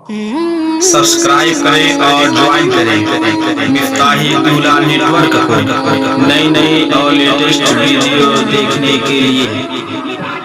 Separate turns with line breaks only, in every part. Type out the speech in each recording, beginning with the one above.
Subscribe करें और join करें मिफ्ताही दूल्हा नेटवर्क को नई नई और लेटेस्ट वीडियो देखने के लिए।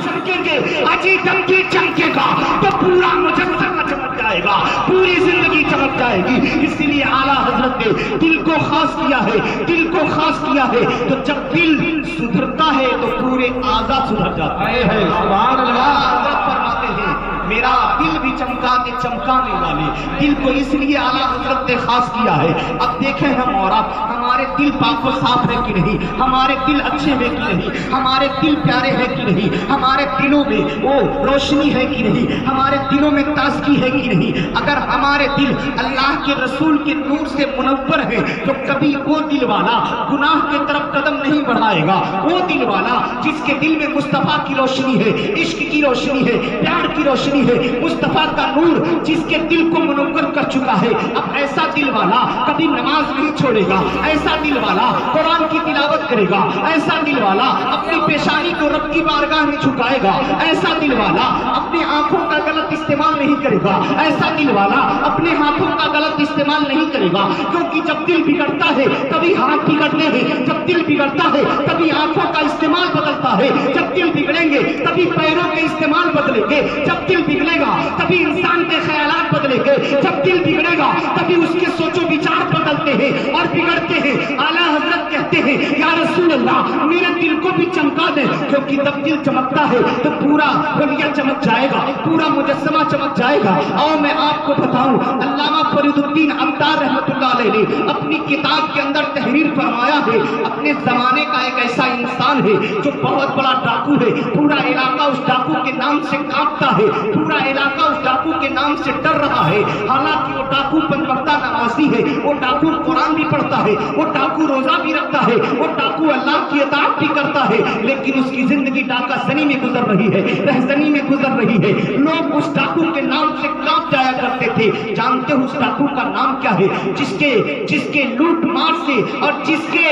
चमकेंगे, अजी चमके चमकेगा तो पूरा मुजस्समा चमक जाएगा, पूरी जिंदगी चमक जाएगी। इसीलिए आला हजरत ने दिल को खास किया है, दिल को खास किया है। तो जब दिल सुधरता है तो पूरे आज़ा सुधर जाता है। सुभान अल्लाह। हजरत फरमाते हैं मेरा दिल भी चमका के चमकाने वाले दिल को इसलिए आला हजरत ने खास किया है। अब देखें हम और आप, हमारे दिल पाक साफ है कि नहीं, हमारे दिल अच्छे हैं कि नहीं, हमारे दिल प्यारे हैं कि नहीं, हमारे दिलों में वो रोशनी है कि नहीं, हमारे दिलों में ताजगी है कि नहीं। अगर हमारे दिल अल्लाह के रसूल के नूर से मुनव्वर है तो कभी वो दिल वाला गुनाह के तरफ कदम नहीं बढ़ाएगा। वो दिल वाला जिसके दिल में मुस्तफा की रोशनी है, इश्क की रोशनी है, प्यार की रोशनी है, मुस्तफा का नूर जिसके दिल को मुनव्वर कर चुका है, अब ऐसा दिल वाला कभी नमाज नहीं छोड़ेगा, ऐसा दिल वाला कुरान की तिलावत करेगा, ऐसा दिल वाला अपनी पेशानी को रब की बारगाह में झुकाएगा, ऐसा दिल वाला अपनी आंखों का गलत इस्तेमाल नहीं करेगा, ऐसा दिल वाला अपने हाथों का गलत इस्तेमाल नहीं करेगा। क्योंकि जब दिल बिगड़ता है तभी हाथ बिगड़ते हैं, जब दिल बिगड़ता है तभी आंखों का इस्तेमाल बदलता है, जब दिल बिगड़ेंगे तभी पैरों के इस्तेमाल बदलेंगे, जब दिल बिगड़ेगा तभी इंसान के ख्यालात बदलेंगे, जब दिल बिगड़ेगा तभी उसके सोचो विचार बदलते हैं और बिगड़ते हैं। आला हजरत कहते हैं या रसूल अल्लाह मेरे दिल को भी चमका दे, क्योंकि जब दिल चमकता है तो पूरा दुनिया चमक जाएगा, पूरा मुजस्समा चमक जाएगा। और मैं आपको बताऊं, अल्लामा फरीदुद्दीन अत्तार रहमतुल्लाह अलैह ने अपनी किताब के अंदर तहरीर फरमाया है, अपने जमाने का एक ऐसा इंसान है जो बहुत बड़ा डाकू है, पूरा इलाका उस डाकू के नाम से कांपता है, पूरा इलाका उस डाकू के नाम से डर रहा है। हालांकि वो डाकू पंचवक्ता नमाजी है, वो डाकू कुरान भी पढ़ता है, वो डाकू रोजा भी रखता है, वो डाकू अल्लाह की इताअत भी करता है, लेकिन उसकी जिंदगी डाका सनी में गुजर रही है, रहजनी में गुजर रही है। लोग उस डाकू के नाम से कांप जाया करते थे। जानते हो उस डाकू का नाम क्या है? जिसके लूट मार से और जिसके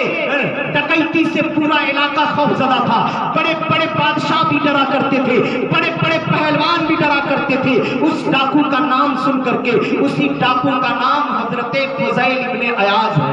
डकैती से पूरा इलाका खौफजदा था। बड़े बड़े बादशाह भी डरा करते थे, बड़े बड़े पहलवान भी डरा करते थे उस डाकू का नाम सुन करके। उसी डाकू का नाम हजरत फुज़ैल इब्ने अयाज है।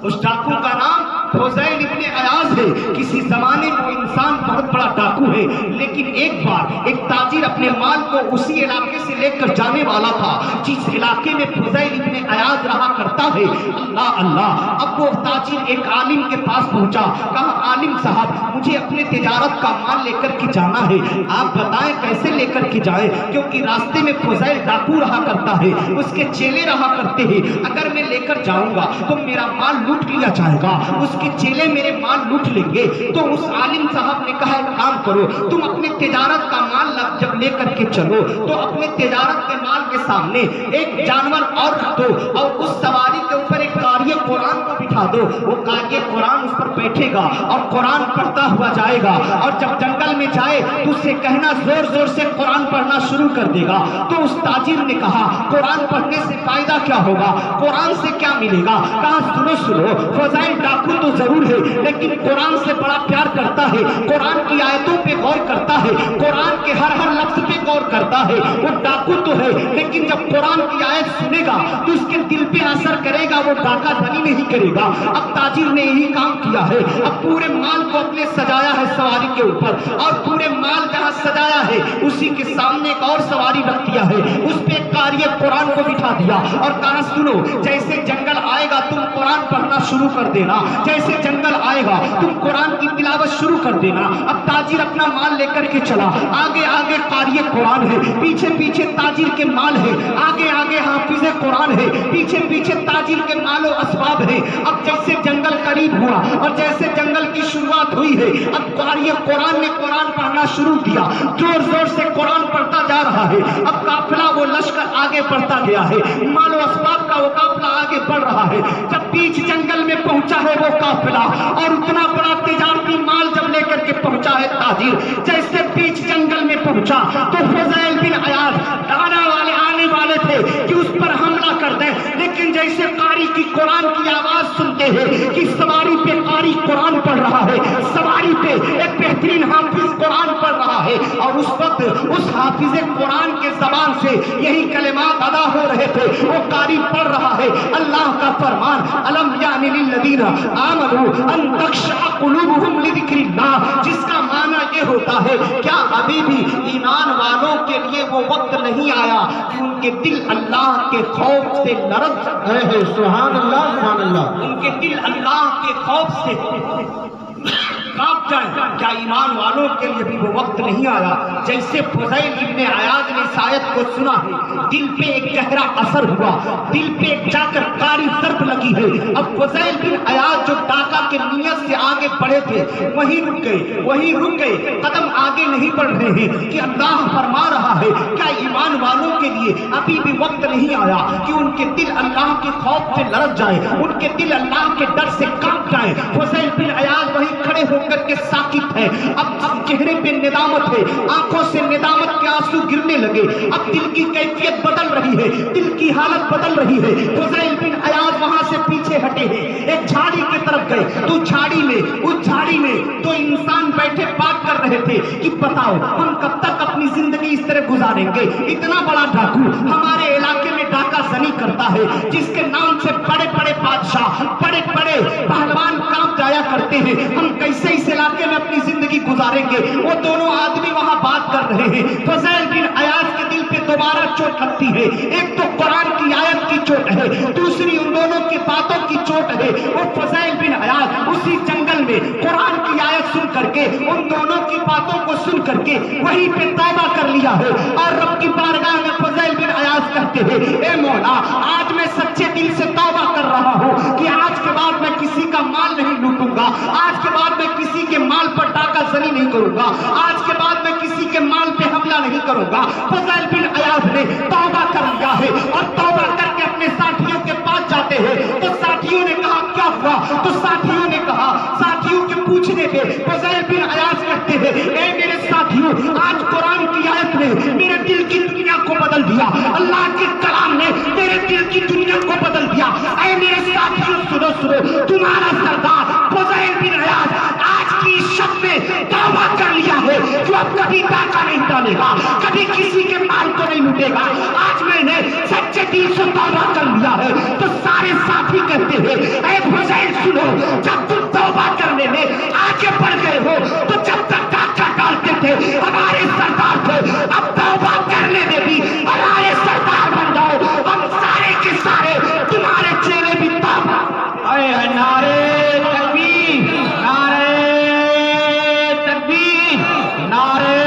उस डाकू का नाम फुज़ैल इब्ने अयाज है। किसी जमाने में वो इंसान बहुत बड़ा डाकू है, लेकिन एक बार एक ताजिर अपने माल को उसी इलाके से लेकर जाने वाला था जिस इलाके में फुज़ैल इब्ने अयाज रहा करता है। अल्लाह अल्लाह। अब वो ताजिर एक आलिम के पास पहुंचा, कहा आलिम साहब मुझे अपने तिजारत का माल लेकर के जाना है, आप बताएं कैसे लेकर के जाए, क्योंकि रास्ते में फुज़ैल डाकू रहा करता है, उसके चेले रहा करते हैं। अगर मैं लेकर जाऊंगा तो मेरा माल लूट लिया जाएगा, उसके चेले मेरे माल लूट लेंगे। तो उस आलिम साहब ने कहा एक काम करो, तुम अपने तिजारत का माल जब लेकर के चलो तो अपने तिजारत के माल के सामने एक जानवर और रख दो और उस सवारी के ऊपर एक कारी कुरान को बिठा दो। वो कारी कुरान उस पर बैठेगा और कुरान पढ़ता हुआ जाएगा, और जब जंगल में जाए तो उससे कहना जोर जोर से कुरान पढ़ना शुरू कर देगा। तो उस ताजिर ने कहा कुरान पढ़ने से फायदा क्या होगा, कुरान से क्या मिलेगा? कहा सुनो सुनो, फुज़ैल डाकू तो जरूर है लेकिन कुरान से बड़ा प्यार करता है, कुरान की आयतों पे गौर करता है, कुरान के हर हर लफ्ज पे गौर करता है। वो डाकू तो है लेकिन जब कुरान की आयत सुनेगा तो उसके दिल पे असर करेगा, वो डाका धनी नहीं करेगा। अब ताजिर ने यही काम किया है, अब पूरे माल को अपने सजाया है सवारी के ऊपर, और पूरे माल जहाँ सजाया है उसी के सामने एक और सवारी रख दिया है, उस पे कारी कुरान को बिठा दिया और कहा सुनो जैसे जंगल आएगा तुम कुरान पढ़ना शुरू कर देना, जैसे जंगल आएगा तुम कुरान की तिलावत शुरू कर देना। अब ताजिर अपना माल लेकर के चला, आगे आगे कारी कुरान है, पीछे पीछे ताजिर के माल है, आगे आगे हाफिज़े कुरान है, पीछे पीछे ताजिर के मालो असबाब है। अब जैसे जंगल करीब हुआ और जैसे जंगल की शुरुआत हुई है, अब कारी कुरान ने कुरान पढ़ना शुरू किया, जोर जोर से कुरान पढ़ता जा रहा है। अब काफिला वो लश्कर आगे बढ़ता गया है, मालो असबाब का वो काफिला आगे बढ़ रहा है। जब बीच जंगल में पहुंचा है वो काफिला और उतना बड़ा तिजारती माल जब लेकर के पहुंचा है ताजिर, जैसे बीच जंगल में पहुंचा तो फुज़ैल बिन अयाज डाना वाले आने वाले थे कि उस पर हमला कर दे, लेकिन जैसे कारी की कुरान की आवाज सुनते हैं कि सवारी पे कारी कुरान पढ़ रहा है, सवारी पे एक बेहतरीन हाफिज कुरान पढ़ रहा है, और اس وقت उस हाफिज कुरान के जबान से यही कलिमात अदा हो रहे थे। वो कारी पढ़ रहा है अल्लाह का फरमान, अलम यानि लिल्लज़ीना आमनू अन तख्शअ कुलूबुहुम लिज़िक्रिल्लाह, जिसका माना ये होता है क्या अभी भी ईमान वालों के लिए वो वक्त नहीं आया कि उनके दिल अल्लाह के खौफ से लरज जाए। सुभान अल्लाह, सुभान अल्लाह। उनके दिल अल्लाह के खौफ से कांप जाए। क्या ईमान वालों के लिए भी वो वक्त नहीं आया? जैसे फुज़ैल इब्ने अयाज़ ने इस आयत को सुना है, दिल पे एक गहरा असर हुआ, दिल पे जाकर कारी ज़र्ब लगी है। अब फुज़ैल बिन अयाज़ जो डाका के नियत से आगे बढ़े थे वहीं रुक गए, कदम आगे नहीं बढ़ रहे हैं कि अल्लाह फरमा रहा है क्या ईमान वालों के लिए अभी भी वक्त नहीं आया कि उनके दिल अल्लाह के खौफ से लरज जाए, उनके दिल अल्लाह के डर से कांप जाए। फुज़ैल बिन अयाज़ वहीं खड़े होकर के साकित है। अब चेहरे पे निदामत है, आंखों से निदामत के आंसू गिरने लगे। अब दिल की कैफियत बदल रही है, दिल की हालत बदल रही है। फुज़ैल बिन अयाज़ वहां से पीछे हटे हैं, एक झाड़ी की तरफ गए। तो उस झाड़ी में तो इंसान बैठे बात कर रहे थे कि बताओ हम कब तक अपनी जिंदगी इस तरह गुजारेंगे। इतना बड़ा डाकू हमारे इलाके में डाका ज़नी करता है, जिसके नाम से बड़े बड़े बादशाह, बड़े बड़े पहलवान कांप जाया करते हैं। हम कैसे इस इलाके में अपनी जिंदगी गुजारेंगे? वो दोनों आदमी वहां बात कर रहे हैं। फुज़ैल बिन अयाज़ के दिल पे दोबारा चोट लगती है। एक तो कुरान की आयत की चोट है, दूसरी उन दोनों की बातों की चोट है। वो फुज़ैल बिन अयाज़ उसी जंगल में कुरान की आयत सुन करके, उन दोनों की बातों को सुन करके वहीं पे तौबा कर लिया है। और रब की बारगाह में फुज़ैल बिन अयाज़ कहते हैं, ए मौला, आज मैं सच्चे दिल से तौबा कर रहा हूँ कि आज के बाद मैं किसी का माल नहीं लूटूंगा, आज के बाद मैं किसी के माल पर डाका ज़नी नहीं करूंगा, आज के बाद मैं किसी के माल पे हमला नहीं करूंगा। फुज़ैल बिन अयाज़ ने तौबा कर लिया है और तौबा करके अपने साथियों के पास जाते हैं। तो साथियों ने कहा क्या हुआ? तो साथियों ने कहा, साथियों के पूछने पे फुज़ैल बिन अयाज़ कहते हैं, ए मेरे साथियों, आज कुरान की आयत ने मेरे दिल की दुनिया को बदल दिया, अल्लाह के कलाम ने मेरे दिल की दुनिया को बदल दिया। ऐ मेरे साथियों सुनो, तुम्हारा सरदार फुज़ैल बिन अयाज़ आज की शब में तौबा कर लिया है कि अब कभी डाका नहीं डालेगा, कभी किसी के माल को नहीं लूटेगा। आज मैंने सच्चे दिल से तौबा कर लिया है। तो सारे साथी कहते हैं, ऐ फुज़ैल सुनो, जब तुम तौबा करने में आगे बढ़ गए हो तो जब तक डाका डालते थे हमारे सरदार थे, अब तौबा करने में भी हमारे सरदार बन जाओ। हम सारे के सारे तुम्हारे चेहरे भी तौबा। नारे तकबीर, नारे तकबीर, नारे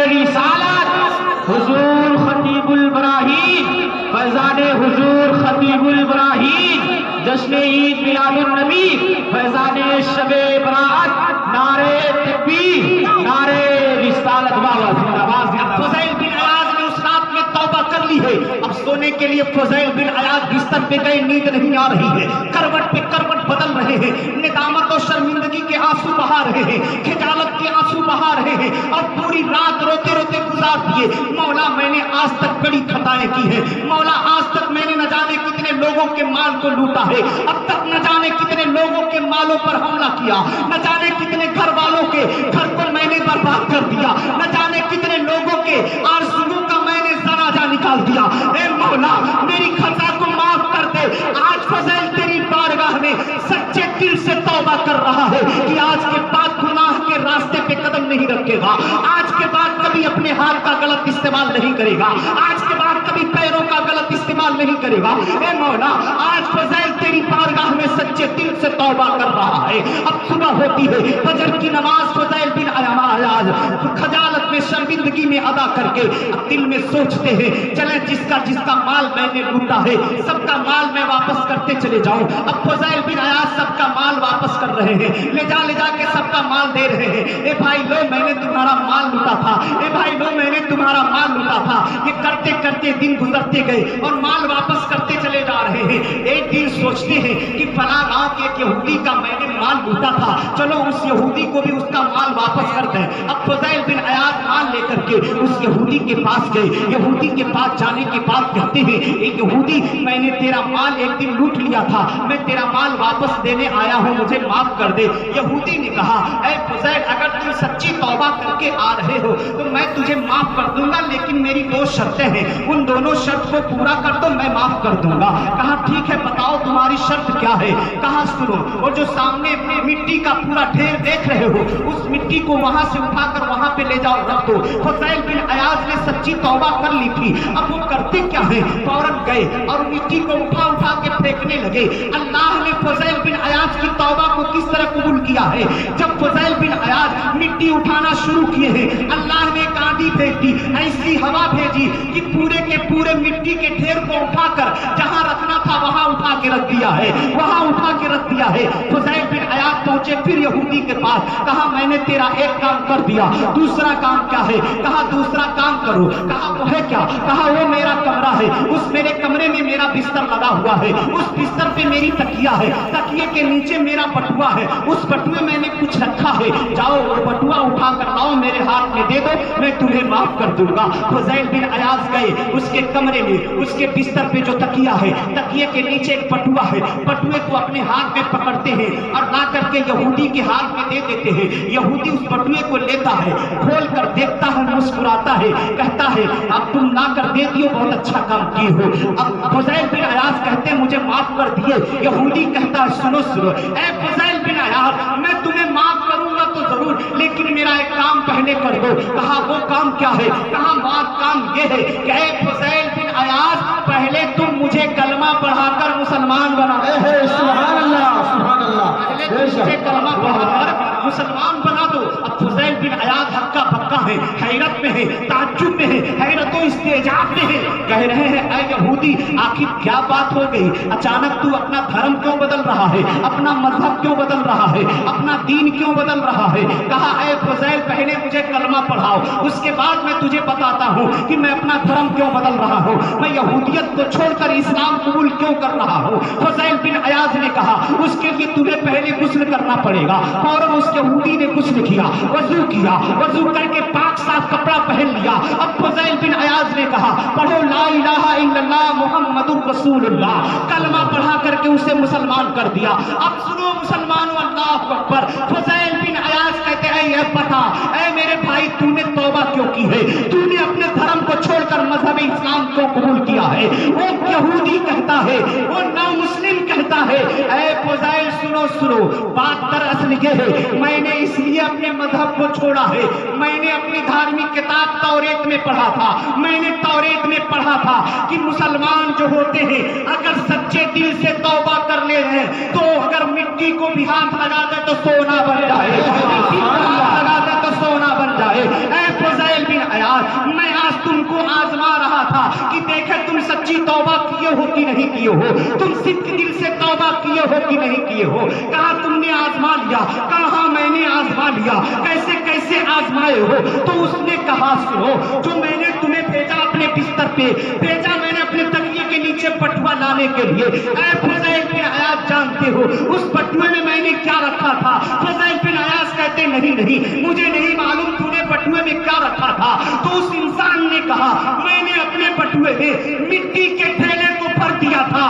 रिसालत। हुजूर खतीबुल इब्राहीम, फैज़ाने हुजूर खतीबुल इब्राहीम, जश्न ईद मिलादुन नबी, फैज़ाने शबे बरात, नारे तकबीर, नारे रिसालत। बाबा जिंदाबाद। फुज़ैल बिन अयाज़ ने उस रात में तौबा कर ली है। अब सोने के लिए फुज़ैल बिन अयाज़ बिस्तर पे गए, नींद नहीं आ रही है, करवट पे करवट बदल रहे हैं, निदामत और शर्मिंदगी के आंसू बहा रहे हैं, खिजालत के आंसू बहा रहे हैं और पूरी रात रोते रोते गुजार दिए। मौला, मैंने आज तक बड़ी खताएं की है, मौला, आज तक मैंने न जाने कितने लोगों के माल को लूटा है, अब तक न जाने कितने लोगों के मालों पर हमला किया, न जाने कितने घर वालों के घर को मैंने बर्बाद कर दिया, न जाने कितने लोगों के आरज़ुओं का मैंने जनाजा निकाल दिया। ए मौला, मेरी खता को माफ कर दे। आज फुज़ैल तेरी बारगाह में सच्चे दिल से तौबा कर रहा है कि आज के बाद गुनाह के रास्ते पे कदम नहीं रखेगा, आज के बाद कभी अपने हाथ का गलत इस्तेमाल नहीं करेगा, आज के बाद कभी पैरों का गलत इस्तेमाल नहीं करेगा। ए मौला, आज फुज़ैल तेरी बारगाह में सच्चे दिल से तौबा कर रहा है। अब सुबह होती है, फजर की नमाज फुज़ैल बिन अयाज़ खजालत में, शर्मिंदगी में अदा करके अब दिल में सोचते हैं, चले जिसका जिसका माल मैंने लूटा है सबका माल मैं वापस करते चले जाऊं। अब फुज़ैल बिन अयाज़ सबका माल वापस कर रहे हैं, ले जा के सबका माल दे रहे हैं। ए भाई लो, मैंने तुम्हारा माल लूटा था, ए भाई लो, मैंने तुम्हारा माल लूटा था। ये करते करते दिन गुजरते गए और माल वापस करते चले जा रहे हैं। एक दिन सोचते हैं कि फला गांव के एक यहूदी का मैंने माल लूटा था, चलो उस यहूदी को भी उसका माल वापस कर दें। अब फुज़ैल बिन अयाज़ माल लेकर के उस यहूदी के पास गए। यहूदी के पास जाने के बाद बाद कहते हैं, एक यहूदी, मैंने तेरा माल एक दिन लूट लिया था, मैं तेरा माल वापस देने आया हूँ, मुझे माफ कर दे। यहूदी ने कहा, ऐ फुज़ैल, अगर तुम सच्ची तौबा करके आ रहे हो तो मैं तुझे माफ कर दूंगा, लेकिन मेरी दो शर्तें हैं, उन दोनों शर्त को पूरा कर दो, मैं माफ कर दूंगा। कहा ठीक है, बताओ तुम्हारी शर्त क्या है। कहा सुनो, और जो सामने मिट्टी का पूरा ढेर देख रहे हो, उस मिट्टी को वहां से उठाकर वहां पे ले जाओ, रख दो। फुज़ैल बिन अयाज ने सच्ची तौबा कर ली थी, अब वो करते क्या है, फौरन गए और मिट्टी को उठा उठा के फेंकने लगे। अल्लाह ने फुज़ैल बिन अयाज की तौबा को किस तरह कबूल किया है। जब फुज़ैल बिन अयाज मिट्टी उठाना शुरू किए हैं, अल्लाह ने एक आंधी भेज दी, ऐसी हवा भेजी कि पूरे के पूरे मिट्टी के ढेर को उठाकर जहां रखना था वहां उठा के रख दिया है, वहां उठा के रख दिया है। फुज़ैल बिन अयाज पहुंचे फिर यहूदी के पास, कहा मैंने तेरा एक काम कर दिया, दूसरा काम क्या है। कहा दूसरा काम करो। कहा वो है क्या। कहा वो मेरा कमरा है, उस मेरे कमरे में मेरा बिस्तर लगा हुआ है, उस बिस्तर पे मेरी तकिया है, तकिए के नीचे मेरा बटुआ है, उस बटुए मैंने कुछ रखा है, जाओ वो बटुआ उठा कर लाओ, मेरे हाथ में दे दो, मैं तुम्हें माफ कर दूंगा। फुज़ैल बिन अयाज गए उसके कमरे में, उसके बिस्तर पे जो तकिया है, तकिए के नीचे एक बटुआ है, बटुए को अपने हाथ में पकड़ते हैं और ला करके यहूदी के हाथ में दे देते हैं। यहूदी उस बटुए को लेता है, खोल कर देखता है, मुस्कुराता है, कहता है अब तुम ला कर दे दियो, बहुत अच्छा काम किए हो। अब फुज़ैल बिन अयाज कहते मुझे माफ कर दिए। यहूदी कहता है सुनो सुनो, ऐ फुज़ैल बिन अयाज, मैं तुम्हें माफ करूंगा तो जरूर, लेकिन मेरा एक काम पहले कर दो। कहा वो काम क्या है। कहा बात काम ये है कि ऐ फुज़ैल बिन अयाज, पहले तुम मुझे कलमा पढ़ाकर मुसलमान बना दो।
सुभान अल्लाह, सुभान अल्लाह।
पहले तुम मुझे कलमा पढ़ाकर मुसलमान बना दो। अब फुज़ैल बिन अयाज हक्का पक्का है, हैरत में है, ताज्जुब में है, हैरत और इस्तेजाब में है। कह रहे हैं ऐ यहूदी, आखिर क्या बात हो गई, अचानक तू अपना धर्म क्यों बदल रहा है, अपना मजहब क्यों बदल रहा है, अपना दीन क्यों बदल रहा है। कहा ऐ फुज़ैल, पहले मुझे कलमा पढ़ाओ, उसके बाद मैं तुझे बताता हूँ कि मैं अपना धर्म क्यों बदल रहा हूँ, मैं यहूदियत को छोड़कर इस्लाम कबूल क्यों कर रहा हूँ। फुज़ैल बिन अयाज ने कहा उसके लिए तुम्हें पहले गुस्ल करना पड़ेगा। और उस यहूदी ने गुस्ल किया, वजू किया, वजू करके पाक साफ कपड़ा पहन लिया। अब फुज़ैल बिन अयाज ने कहा पढ़ो ला इलाहा इल्लल्लाह मुहम्मदुर रसूलुल्लाह, कलमा पढ़ा करके उसे मुसलमान कर दिया। अब सुनो मुसलमानों, अल्लाहु अकबर। फुज़ैल बिन अयाज कहते हैं ये बता ऐ मेरे भाई, तूने तौबा क्यों की है, तूने अपने धर्म को छोड़कर मजहब इस्लाम क्यों कबूल किया है। वो यहूदी कहता है, वो नौ मुस्लिम कहता है ऐ फुज़ैल सुनो सुनो, बात दरअसल ये है, मैंने इसलिए अपने मजहब को छोड़ा है, मैंने अपनी धार्मिक किताब तौरेत में पढ़ा था, मैंने तौरेत में पढ़ा था कि मुसलमान जो होते हैं अगर सच्चे दिल से तौबा कर ले हैं तो अगर मिट्टी को भी हाथ लगा दे तो सोना बन जाए, मिट्टी को हाथ लगा दे तो सोना बन जाए। ऐ फुज़ैल बिन अयाज, मैं आज तुमको आजमा रहा था कि देखे तुम सच्ची तौबा किए हो कि नहीं किए हो, तुम सिद्ध दिल से तौबा किए हो कि नहीं किए हो। कहा तुमने आजमा लिया। कहा मैंने आजमा लिया। कैसे कैसे आजमाए हो। तो उसने कहा सुनो, जो मैंने तुम्हें भेजा अपने बिस्तर पे, भेजा मैंने अपने तकिए के नीचे बटुआ लाने के लिए। ऐ फुज़ैल बिन अयाज जानते हो उस बटुए में मैंने क्या रखा था। फुज़ैल बिन अयाज कहते नहीं नहीं मुझे नहीं मालूम तूने बटुए में क्या रखा था। तो उस इंसान ने कहा मैंने अपने बटुए में मिट्टी के थैले को भर दिया था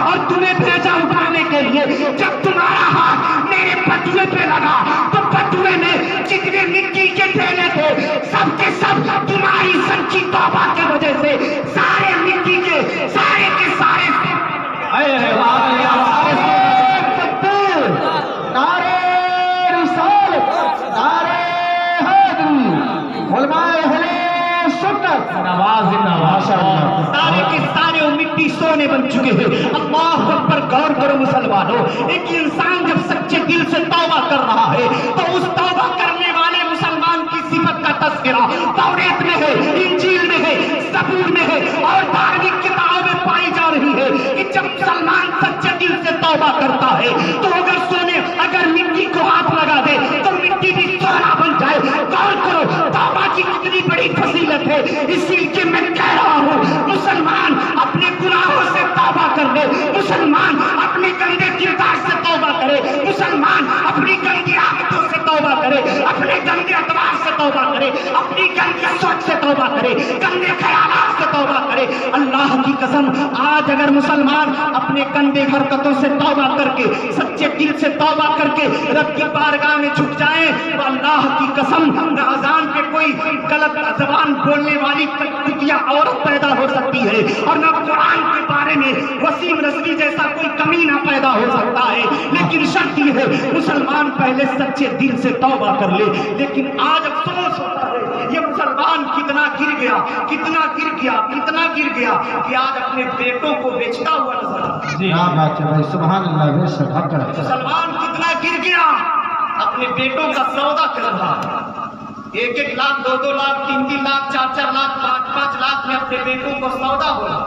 और तुम्हें भेजा उठाने के लिए। जब तुम्हारा हाथ मेरे बटुए पे लगा तो बटुए में जितने मिट्टी के थैले थे सबके सब तुम्हारी सच्ची तौबा की वजह से सारे मिट्टी के सारे
नारे रिसालत, नारे हैदरी, उलमाए अहले सुन्नत, नवाज़ माशाअल्लाह,
सारे के सारे वो मिट्टी सोने बन चुके हैं। अल्लाह अकबर। गौर करो मुसलमानों, एक इंसान जब सच्चे दिल से तौबा कर रहा है तो उस तौबा करने वाले मुसलमान की सिफत का तस्करा तौरेत में है, इंजील में है, ज़बूर में है और धार्मिक किताबों में पाई जा रही है कि जब मुसलमान सच्चे दिल से तौबा करता है तो अगर मिट्टी को हाथ लगा दे तो मिट्टी भी सोना बन जाए। गौर करो तौबा की कितनी बड़ी फजीलत है। इसीलिए मैं कह रहा हूँ मुसलमान अपने गुनाहों से तौबा कर ले, मुसलमान अपने गंदे किरदार से तौबा करे, मुसलमान अपनी गंदी आदतों से तौबा करे, अपने गंदे अतवार से तौबा करे, अपनी गंदी सोच से तौबा करे, गंदे ख्यालात से तौबा करे। अल्लाह की कसम, आज अगर मुसलमान अपने गंदे हरकतों से तौबा करके, सच्चे दिल से तौबा करके रब की बारगाह में झुक जाए तो अल्लाह की कसम न अजान पे कोई गलत जबान बोलने वाली कुतिया औरत पैदा हो सकती है और न कुरान के बारे में वसीम रज़वी जैसा कोई कमीना पैदा हो सकता है। लेकिन शर्त ये है मुसलमान पहले सच्चे दिल से तौबा कर ले। लेकिन आज अफसोस होता है ये मुसलमान कितना गिर गया, कितना गिर गया, कितना गिर गया कि आज अपने बेटों को बेचता हुआ नजर आता है।
जी हाँ बात है भाई, सुभान अल्लाह, बेशक हक है।
मुसलमान कितना गिर गया, अपने बेटों का सौदा कर रहा है। 1-1 लाख, 2-2 लाख, 3-3 लाख, 4-4 लाख, 5-5 लाख में अपने बेटों को सौदा हो रहा।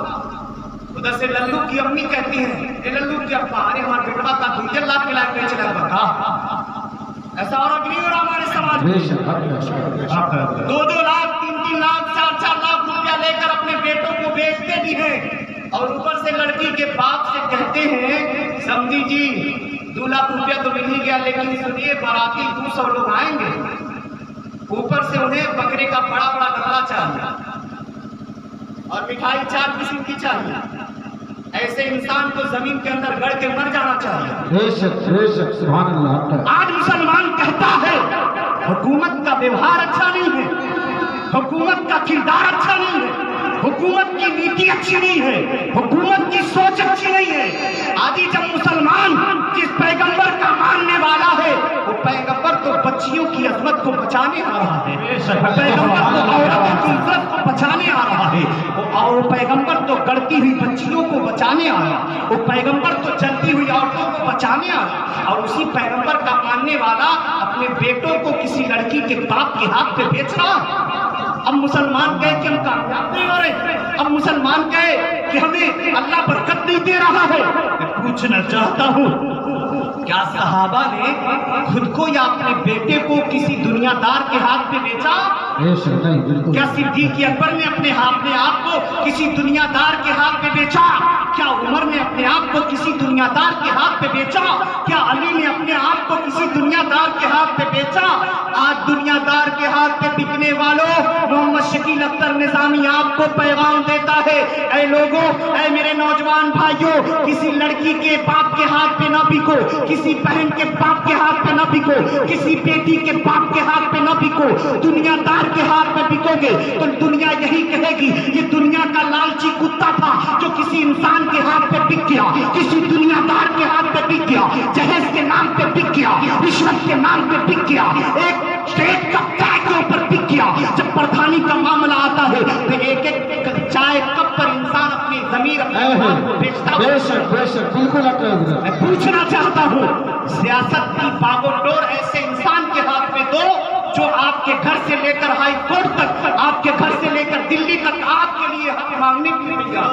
उधर से लल्लू की अम्मी कहती है, लल्लू की अब्बा, अरे हमारे बेटवा का 2 लाख के लाख बेच रहा बता। ऐसा और नहीं हो रहा हमारे समाज में। 2-2 लाख, 3-3 लाख, 4-4 लाख रुपया लेकर अपने बेटों को बेचते भी हैं और ऊपर से लड़की के बाप से कहते हैं, समझी जी 2 लाख रुपया तो मिल ही गया, लेकिन सुनिए बाराती 200 लोग आएंगे, ऊपर से उन्हें बकरे का बड़ा बड़ा गल्ला चाहिए और मिठाई 4 किस्म की चाहिए। ऐसे इंसान को जमीन के अंदर गड़ के मर जाना चाहिए।
बेशक बेशक, सुभान अल्लाह।
आज मुसलमान कहता है हुकूमत का व्यवहार अच्छा नहीं है, हुकूमत का किरदार अच्छा नहीं है, हुकूमत की नीति अच्छी नहीं है, हुकूमत की सोच अच्छी नहीं है। आज जब मुसलमान जिस पैगंबर का मानने वाला है वो पैगंबर तो बच्चियों की अजमत को बचाने आ रहा है, पैगंबर तो औरतों की इज्जत को बचाने आ रहा है, और वो पैगंबर तो गड़ती हुई बच्चियों को बचाने आ रहा है, वो पैगंबर तो जलती हुई औरतों को बचाने आ रहा है। और उसी पैगंबर का मानने वाला अपने बेटों को किसी लड़की के बाप के हाथ पे बेच रहा है। अब मुसलमान कहे कि हम कामयाब नहीं हो रहे, अब मुसलमान कहे कि हमें अल्लाह बरकत नहीं दे रहा है। मैं पूछना चाहता हूँ, क्या सहाबा ने खुद को या अपने बेटे को किसी दुनियादार के हाथ पे बेचा?
नहीं, बिल्कुल।
क्या सिद्दीक़ अकबर ने अपने आप को किसी दुनियादार के हाथ पे बेचा? क्या उमर ने अपने आप को किसी दुनियादार के हाथ पे बेचा? क्या अली ने अपने आप को किसी दुनियादार के हाथ पे बेचा? आज दुनियादार के हाथ पे बिकने वालों, मोहम्मद शकील अख्तर निजामी आपको पैगाम देता है, ऐ लोगों, ऐ मेरे नौजवान भाइयों, किसी लड़की के बाप के हाथ पे ना बिको, किसी बहन के बाप के हाथ पे ना बिको, किसी बेटी के बाप के हाथ पे ना बिको। दुनियादार के हाथ में बिकोगे तो दुनिया यही कहेगी ये दुनिया का लालची कुत्ता था जो किसी इंसान के हाथ पे बिक गया, किसी दुनियादार के हाथ पे बिक गया, जहेज के नाम पे बिक गया, रिश्वत के नाम पे बिक गया, एक स्टेट का टैग के ऊपर बिक गया। जब प्रधानी का मामला आता है तो एक एक चाय कप पर इंसान अपनी जमीर अपने बेचता है।
बेशक बिल्कुल।
मैं पूछना चाहता हूँ, सियासत की बागडोर ऐसे इंसान के हाथ में दो जो आपके घर से लेकर हाई कोर्ट तक, आपके घर से लेकर दिल्ली तक आपके लिए हक मांगने के लिए मिल जाए।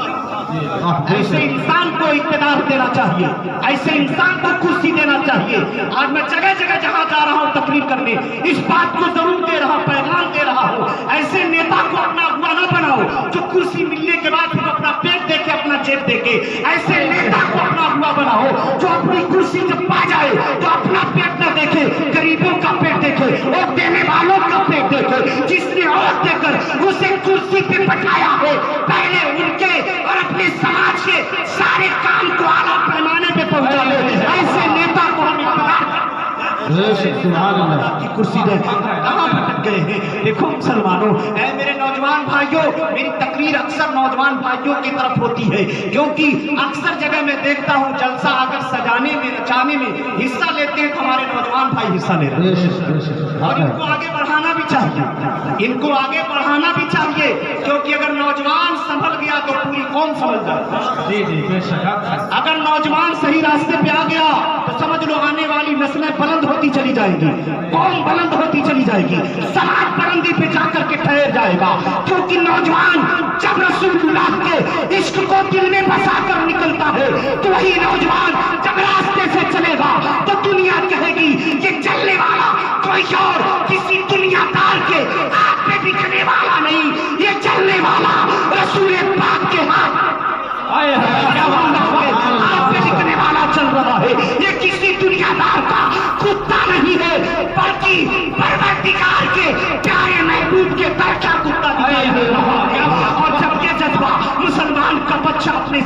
ऐसे इंसान को इख्तियार देना चाहिए, ऐसे इंसान को कुर्सी देना चाहिए। आज मैं जगह जगह जहां जा रहा हूं तकरीर करने, इस बात को जरूर दे रहा, पैगाम दे रहा हूं, ऐसे नेता को अपना अगुवा न बनाओ जो कुर्सी मिलने के बाद फिर अपना पेट देखे, अपना जेब देखे। ऐसे नेता को अपना अगुवा बनाओ जो अपनी कुर्सी जब पा जाए तो अपना पेट न देखे, गरीबों का पेट देखे, वोट देने वालों का पेट देखे। जिसने वोट देकर उसे कुर्सी पे बैठाया है, पहले उनके और अपने समाज के सारे काम को आला पैमाने पे पहुंचा ले। ऐसे नेता को हम इख्तियार की कुर्सी दे, कहाँ भटक गए हैं। देखो मुसलमानों, ऐ मेरे नौजवान भाइयों, मेरी तकरीर अक्सर नौजवान भाइयों की तरफ होती है, क्योंकि अक्सर जगह मैं देखता हूँ जलसा अगर सजाने में, नचाने में हिस्सा लेते हैं तो हमारे नौजवान भाई हिस्सा ले रहे हैं। और इनको आगे बढ़ाना भी चाहिए, इनको आगे बढ़ाना भी चाहिए, क्योंकि अगर नौजवान संभल गया तो पूरी कौम संभल जाए। अगर नौजवान सही रास्ते पे आ गया तो समझ लो आने वाली नस्लें बुलंद होती चली जाएगी, कौम बुलंद होती चली जाएगी, समाज बुलंदी पे जाकर के ठहर जाएगा। क्योंकि नौजवान जब रसूलुल्लाह के इश्क को दिल में बसा कर निकलता है तो वही नौजवान जब रास्ते से चलेगा तो दुनिया कहेगी ये चलने वाला कोई और किसी दुनियादार के हाथ पे बिकने वाला नहीं, ये चलने वाला रसूल पाक के हाथ पे बिकने वाला चल रहा है। ये किसी दुनियादार का कुत्ता नहीं है, बल्कि परवरदिगार के प्यारे महबूब के दर का कुत्ता दिखाई दे रहा है। और जब ये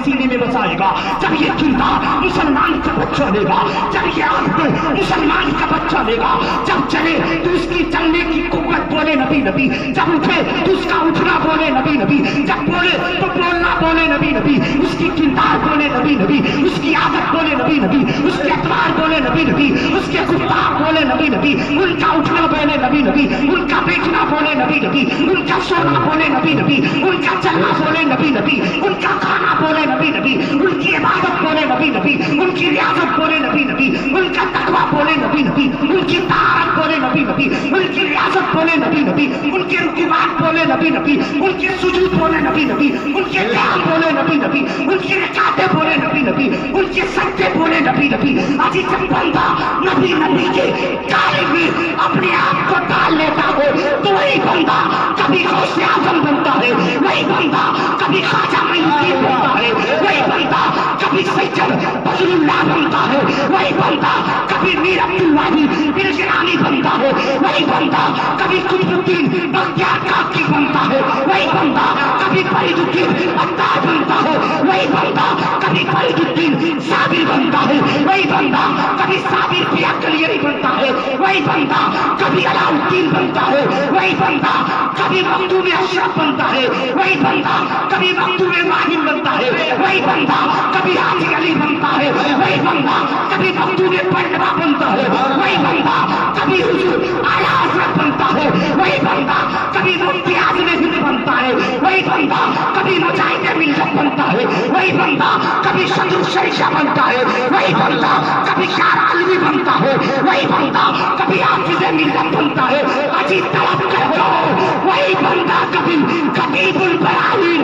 सीने में बसाएगा, जब ये किरदार मुसलमान का बच्चा लेगा, जब ये आदत मुसलमान का बच्चा लेगा, जब चले तो उसकी चलने की कुव्वत बोले नबी नबी, जब उठे तो उसका उठना बोले नबी नबी, जब बोले तो बोलना बोले नबी नबी, उसकी किरदार बोले नबी नबी, उसकी आदत बोले नबी नबी, उसके अतवार बोले नबी नबी, उसके गुफ्तार बोले नबी नबी, उनका उठना बोले नबी नबी, उनका बैठना बोले नबी नबी, उनका सोना बोले नबी नबी, उनका चलना बोले नबी नबी, उनका खाना बोले नबी नबी, उनकी इबादत बोले नबी नबी, उनकी रियाजत बोले नबी नबी, उनका तकवा बोले नबी नबी, उनकी तारत बोले नबी नबी, उनकी रियाजत बोले नबी नबी, उनके रुकुआत बोले नबी नबी, उनके सुजूद बोले नबी नबी, उनके क़याम बोले नबी नबी, उनकी रकातें बोले नबी नबी, उनके सजदे बोले नबी नबी। आज जब बंदा नबी नबी के काल में अपने आप को डाल लेता हो तो वही बंदा कभी गौसे आजम बनता है, वही बंदा कभी ख्वाजा मोइनुद्दीन बनता है, वही बंदा कभी सैयद बदरुल्लाह बनता है, वही बंदा कभी मीर अब्दुल्लाही बिन गिलानी बनता है, वही बंदा कभी कुतुबुद्दीन बख्तियार काकी बनता है, वही बंदा कभी फरीदुद्दीन अत्तार बनता है, वही बंदा कभी फरीदुद्दीन साबिर बनता है, वही बंदा कभी साबिर पिया कलियरी बनता है, वही बंदा कभी अलाउद्दीन बनता है, वही बंदा कभी मखदूम अशरफ बनता है, वही बंदा कभी मखदूम माहिम बनता है, वही बंदा कभी हाजी अली बनता है, वही बंदा कभी मखदूम पलवा बनता है, वही बंदा कभी हुजूर आला हज़रत बनता है, वही बंदा कभी मुफ्ती आज़म हिंद बनता है, वही बंदा कभी मुजाहिद मिल्लत बनता है, वही बंदा कभी सदरुल शरीशा बनता है, वही बंदा कभी शार आलवी बनता है, वही बंदा कभी हाफिज़ मिल्लत बनता है। अजी तलब कर लो, वही बंदा कभी खतीबुल बराहीन